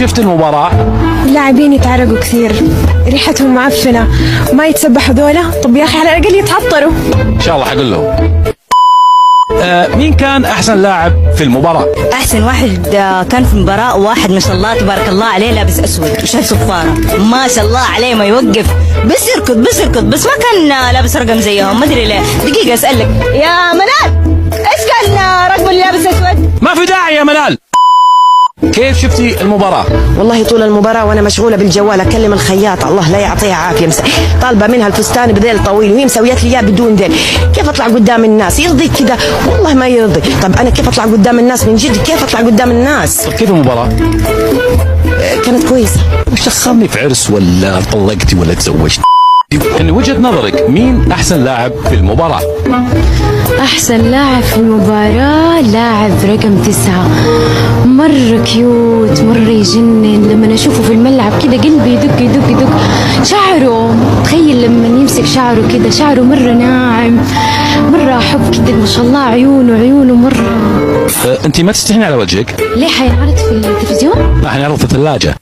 شفت المباراة؟ اللاعبين يتعرقوا كثير، ريحتهم معفنة، ما يتسبحوا ذولا. طب يا أخي على الأقل يتعطروا. إن شاء الله حقول لهم. مين كان أحسن لاعب في المباراة؟ احسن واحد كان في المباراه واحد ما شاء الله تبارك الله عليه لابس اسود وشايل صفاره، ما شاء الله عليه ما يوقف، بس يركض بس ما كان لابس رقم زيهم، ما ادري ليه. دقيقه اسالك يا منال، ايش كان رقم اللي لابس اسود؟ ما في داعي يا منال. كيف شفتي المباراة؟ والله طول المباراة وأنا مشغولة بالجوال أكلم الخياط، الله لا يعطيها عافية، طالبة منها الفستان بذيل طويل وهي مسويات لي إياه بدون ذيل. كيف أطلع قدام الناس؟ يرضيك كذا؟ والله ما يرضي. طب أنا كيف أطلع قدام الناس؟ من جد كيف أطلع قدام الناس؟ طب كيف المباراة؟ كانت كويسة. وش دخلني في عرس ولا طلقتي ولا تزوجتي؟ من وجهة نظرك مين أحسن لاعب في المباراة؟ أحسن لاعب في المباراة لاعب رقم 9، مرة كيوت، مرة يجنن. لما أشوفه في الملعب كده قلبي يدق يدق يدق. شعره، تخيل لما يمسك شعره كده، شعره مرة ناعم، مرة أحب كده ما شاء الله. عيونه مرة. أنت ما تستحين على وجهك؟ ليه حينعرض في التلفزيون؟ لا حنعرض في الثلاجة.